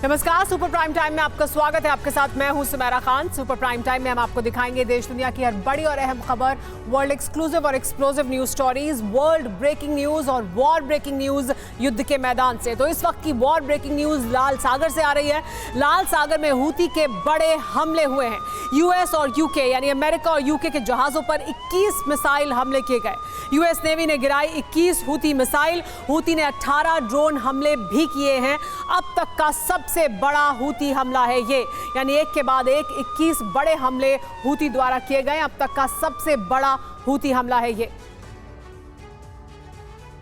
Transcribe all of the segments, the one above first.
नमस्कार, super prime time में आपका स्वागत है। आपके साथ मैं हूं Sumera Khan. Super prime time में हम आपको दिखाएंगे देश दुनिया की हर बड़ी और अहम खबर, वर्ल्ड एक्सक्लूसिव और explosive news stories, world breaking news और वॉर ब्रेकिंग न्यूज युद्ध के मैदान से। तो इस वक्त की वॉर ब्रेकिंग न्यूज लाल सागर से आ रही है। लाल सागर में हूती के बड़े हमले हुए हैं। यूएस और यूके यानी अमेरिका और यूके के जहाजों पर 21 मिसाइल हमले किए गए। यूएस नेवी ने गिराई 21 हूती मिसाइल। हूती ने 18 ड्रोन हमले भी किए हैं। अब तक का सबसे बड़ा हूती हमला है ये, यानी एक के बाद एक 21 बड़े हमले हूती द्वारा किए गए। अब तक का सबसे बड़ा हूती हमला है ये।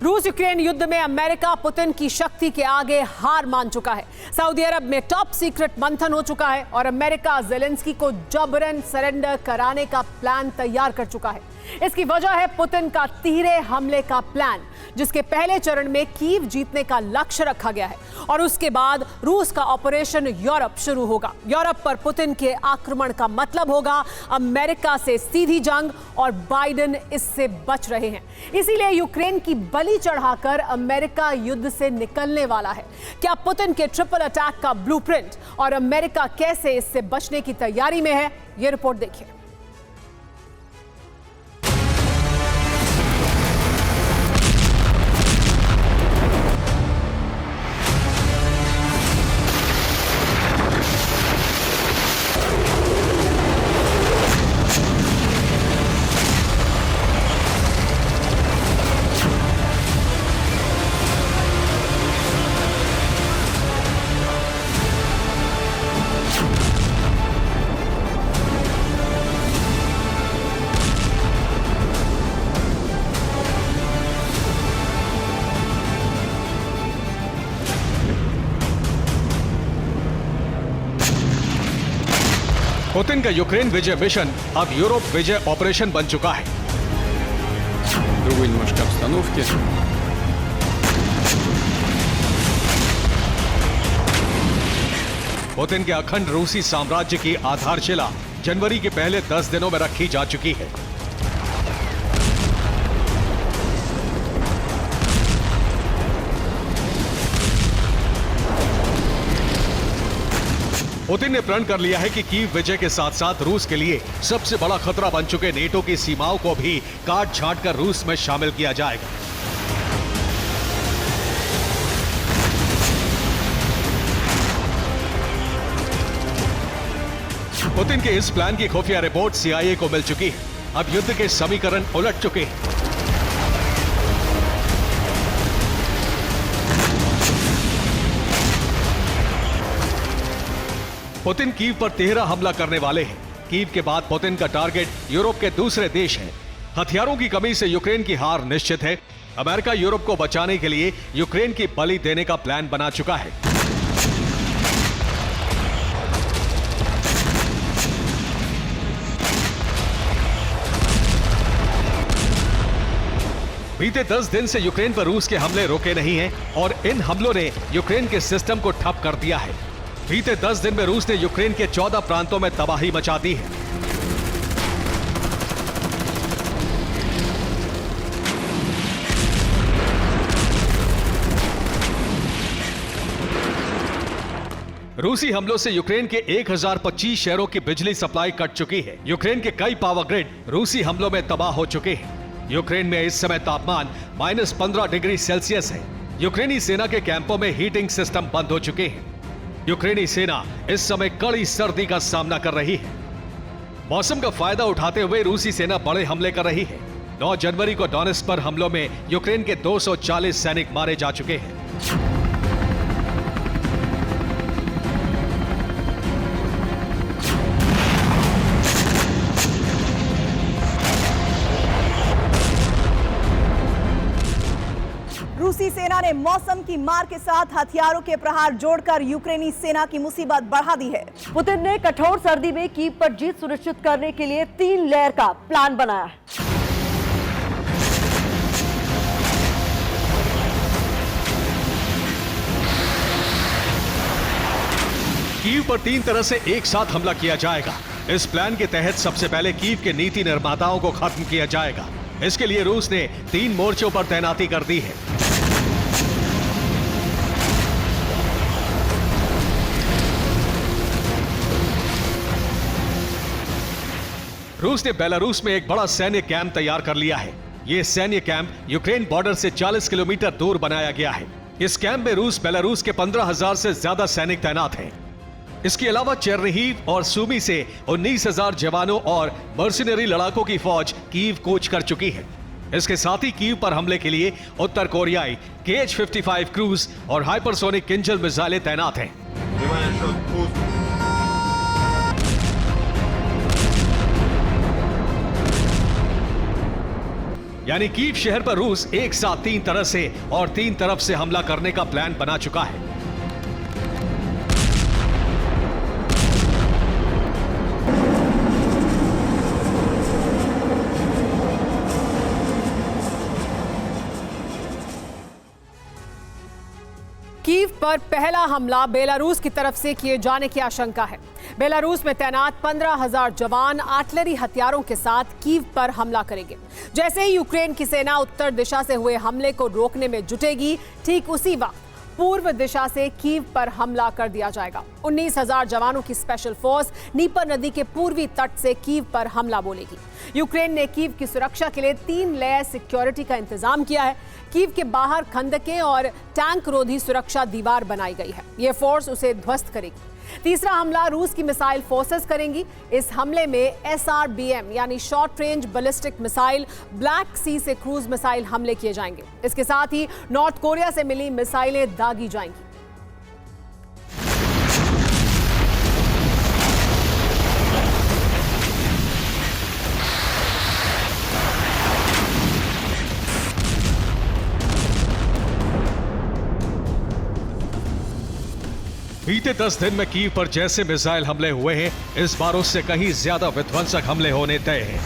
रूस यूक्रेन युद्ध में अमेरिका पुतिन की शक्ति के आगे हार मान चुका है। सऊदी अरब में टॉप सीक्रेट मंथन हो चुका है और अमेरिका जेलेंस्की को जबरन सरेंडर कराने का प्लान तैयार कर चुका है। इसकी वजह है पुतिन का तिहरे हमले का प्लान, जिसके पहले चरण में कीव जीतने का लक्ष्य रखा गया है और उसके बाद रूस का ऑपरेशन यूरोप शुरू होगा। यूरोप पर पुतिन के आक्रमण का मतलब होगा अमेरिका से सीधी जंग और बाइडेन इससे बच रहे हैं। इसीलिए यूक्रेन की बलि चढ़ाकर अमेरिका युद्ध से निकलने वाला है। क्या पुतिन के ट्रिपल अटैक का ब्लूप्रिंट और अमेरिका कैसे इससे बचने की तैयारी में है, ये रिपोर्ट देखिए। पुतिन का यूक्रेन विजय मिशन अब यूरोप विजय ऑपरेशन बन चुका है। Другой немножко обстановки. पुतिन के अखंड रूसी साम्राज्य की आधारशिला जनवरी के पहले 10 दिनों में रखी जा चुकी है। पुतिन ने प्रण कर लिया है कि कीव विजय के साथ साथ रूस के लिए सबसे बड़ा खतरा बन चुके नेटो की सीमाओं को भी काट छांट कर रूस में शामिल किया जाएगा। पुतिन के इस प्लान की खुफिया रिपोर्ट सीआईए को मिल चुकी है। अब युद्ध के समीकरण उलट चुके हैं। पुतिन कीव पर तिहरा हमला करने वाले हैं। कीव के बाद पुतिन का टारगेट यूरोप के दूसरे देश हैं। हथियारों की कमी से यूक्रेन की हार निश्चित है। अमेरिका यूरोप को बचाने के लिए यूक्रेन की बलि देने का प्लान बना चुका है। बीते 10 दिन से यूक्रेन पर रूस के हमले रुके नहीं हैं और इन हमलों ने यूक्रेन के सिस्टम को ठप कर दिया है। बीते 10 दिन में रूस ने यूक्रेन के 14 प्रांतों में तबाही मचा दी है। रूसी हमलों से यूक्रेन के 1025 शहरों की बिजली सप्लाई कट चुकी है। यूक्रेन के कई पावर ग्रिड रूसी हमलों में तबाह हो चुके हैं। यूक्रेन में इस समय तापमान -15 डिग्री सेल्सियस है। यूक्रेनी सेना के कैंपों में हीटिंग सिस्टम बंद हो चुके हैं। यूक्रेनी सेना इस समय कड़ी सर्दी का सामना कर रही है। मौसम का फायदा उठाते हुए रूसी सेना बड़े हमले कर रही है। 9 जनवरी को डोनेट्स्क पर हमलों में यूक्रेन के 240 सैनिक मारे जा चुके हैं। रूसी सेना ने मौसम की मार के साथ हथियारों के प्रहार जोड़कर यूक्रेनी सेना की मुसीबत बढ़ा दी है। पुतिन ने कठोर सर्दी में कीव पर जीत सुनिश्चित करने के लिए 3 लेयर का प्लान बनाया है। कीव पर 3 तरह से एक साथ हमला किया जाएगा। इस प्लान के तहत सबसे पहले कीव के नीति निर्माताओं को खत्म किया जाएगा। इसके लिए रूस ने 3 मोर्चों पर तैनाती कर दी है। रूस ने बेलारूस में एक बड़ा सैन्य कैंप तैयार कर लिया है। ये सैन्य कैंप यूक्रेन बॉर्डर से 40 किलोमीटर दूर बनाया गया है। इस कैंप में रूस बेलारूस के 15,000 से ज्यादा सैनिक तैनात हैं। इसके अलावा चेरनिहिव और सूमी से 19,000 जवानों और मर्सिनरी लड़ाकों की फौज कीव कूच कर चुकी है। इसके साथ ही कीव पर हमले के लिए उत्तर कोरियाई KH-55 क्रूज और हाइपरसोनिक किंजल मिसाइलें तैनात हैं। यानी कीव शहर पर रूस एक साथ 3 तरह से और 3 तरफ से हमला करने का प्लान बना चुका है। कीव पर पहला हमला बेलारूस की तरफ से किए जाने की आशंका है। बेलारूस में तैनात 15,000 जवान आर्टिलरी हथियारों के साथ कीव पर हमला करेंगे। जैसे ही यूक्रेन की सेना उत्तर दिशा से हुए हमले को रोकने में जुटेगी, ठीक उसी वक्त पूर्व दिशा से कीव पर हमला कर दिया जाएगा। 19,000 जवानों की स्पेशल फोर्स नीपर नदी के पूर्वी तट से कीव पर हमला बोलेगी। यूक्रेन ने कीव की सुरक्षा के लिए 3 लेयर सिक्योरिटी का इंतजाम किया है। कीव के बाहर खंदकें और टैंक रोधी सुरक्षा दीवार बनाई गई है। यह फोर्स उसे ध्वस्त करेगी। तीसरा हमला रूस की मिसाइल फोर्सेस करेंगी। इस हमले में SRBM यानी short range ballistic missile, Black Sea से क्रूज मिसाइल हमले किए जाएंगे। इसके साथ ही नॉर्थ कोरिया से मिली मिसाइलें दागी जाएंगी। बीते 10 दिन में कीव पर जैसे मिसाइल हमले हुए हैं, इस बार उससे कहीं ज्यादा विध्वंसक हमले होने तय हैं।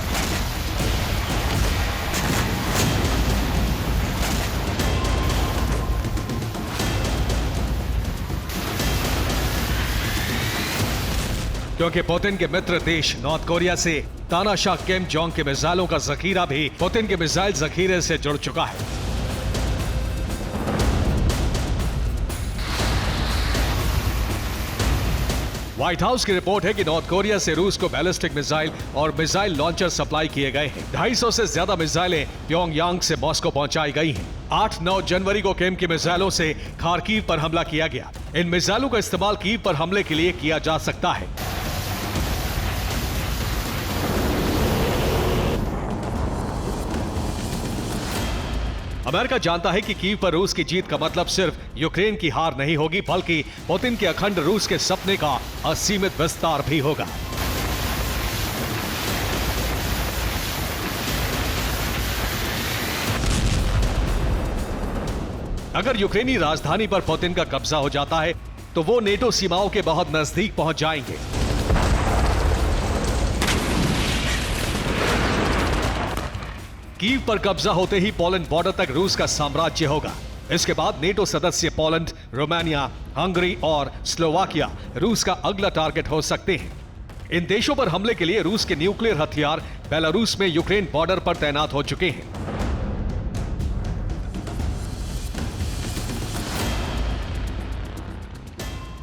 क्योंकि पुतिन के मित्र देश नॉर्थ कोरिया से तानाशाह किम जोंग के मिसाइलों का जखीरा भी पुतिन के मिसाइल जखीरे से जुड़ चुका है। व्हाइट हाउस की रिपोर्ट है कि नॉर्थ कोरिया से रूस को बैलिस्टिक मिसाइल और मिसाइल लॉन्चर सप्लाई किए गए हैं। 250 से ज्यादा मिसाइलें प्योंगयांग से मॉस्को पहुंचाई गई हैं। 8-9 जनवरी को किम की मिसाइलों से खार्किव पर हमला किया गया। इन मिसाइलों का इस्तेमाल कीव पर हमले के लिए किया जा सकता है। अमेरिका जानता है कि कीव पर रूस की जीत का मतलब सिर्फ यूक्रेन की हार नहीं होगी, बल्कि पुतिन के अखंड रूस के सपने का असीमित विस्तार भी होगा। अगर यूक्रेनी राजधानी पर पुतिन का कब्जा हो जाता है तो वो नेटो सीमाओं के बहुत नजदीक पहुंच जाएंगे। कीव पर कब्जा होते ही पोलैंड बॉर्डर तक रूस का साम्राज्य होगा। इसके बाद नेटो सदस्य पोलैंड, रोमानिया, हंगरी और स्लोवाकिया रूस का अगला टारगेट हो सकते हैं। इन देशों पर हमले के लिए रूस के न्यूक्लियर हथियार बेलारूस में यूक्रेन बॉर्डर पर तैनात हो चुके हैं।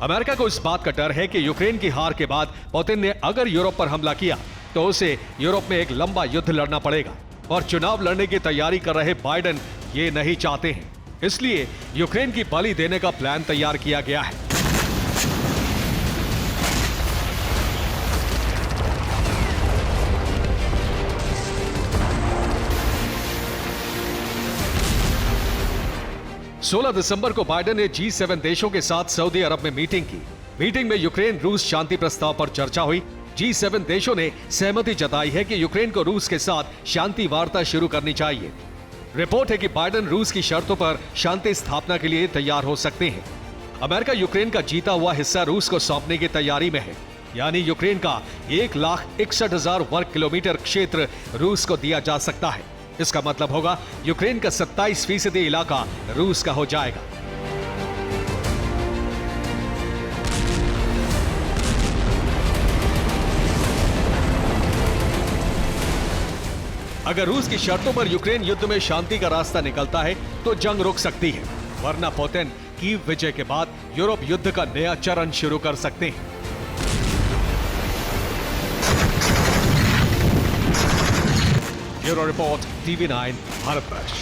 अमेरिका को इस बात का डर है कि यूक्रेन की हार के बाद पुतिन ने अगर यूरोप पर हमला किया तो उसे यूरोप में एक लंबा युद्ध लड़ना पड़ेगा, और चुनाव लड़ने की तैयारी कर रहे बाइडेन ये नहीं चाहते हैं। इसलिए यूक्रेन की बलि देने का प्लान तैयार किया गया है। सोलह दिसंबर को बाइडेन ने G7 देशों के साथ सऊदी अरब में मीटिंग की। मीटिंग में यूक्रेन रूस शांति प्रस्ताव पर चर्चा हुई। G7 देशों ने सहमति जताई है कि यूक्रेन को रूस के साथ शांति वार्ता शुरू करनी चाहिए। रिपोर्ट है कि बाइडेन रूस की शर्तों पर शांति स्थापना के लिए तैयार हो सकते हैं। अमेरिका यूक्रेन का जीता हुआ हिस्सा रूस को सौंपने की तैयारी में है, यानी यूक्रेन का 1,61,000 वर्ग किलोमीटर क्षेत्र रूस को दिया जा सकता है। इसका मतलब होगा यूक्रेन का 27% इलाका रूस का हो जाएगा। अगर रूस की शर्तों पर यूक्रेन युद्ध में शांति का रास्ता निकलता है तो जंग रुक सकती है, वरना पुतिन कीव विजय के बाद यूरोप युद्ध का नया चरण शुरू कर सकते हैं। Bureau report, TV9 Bharatvarsh.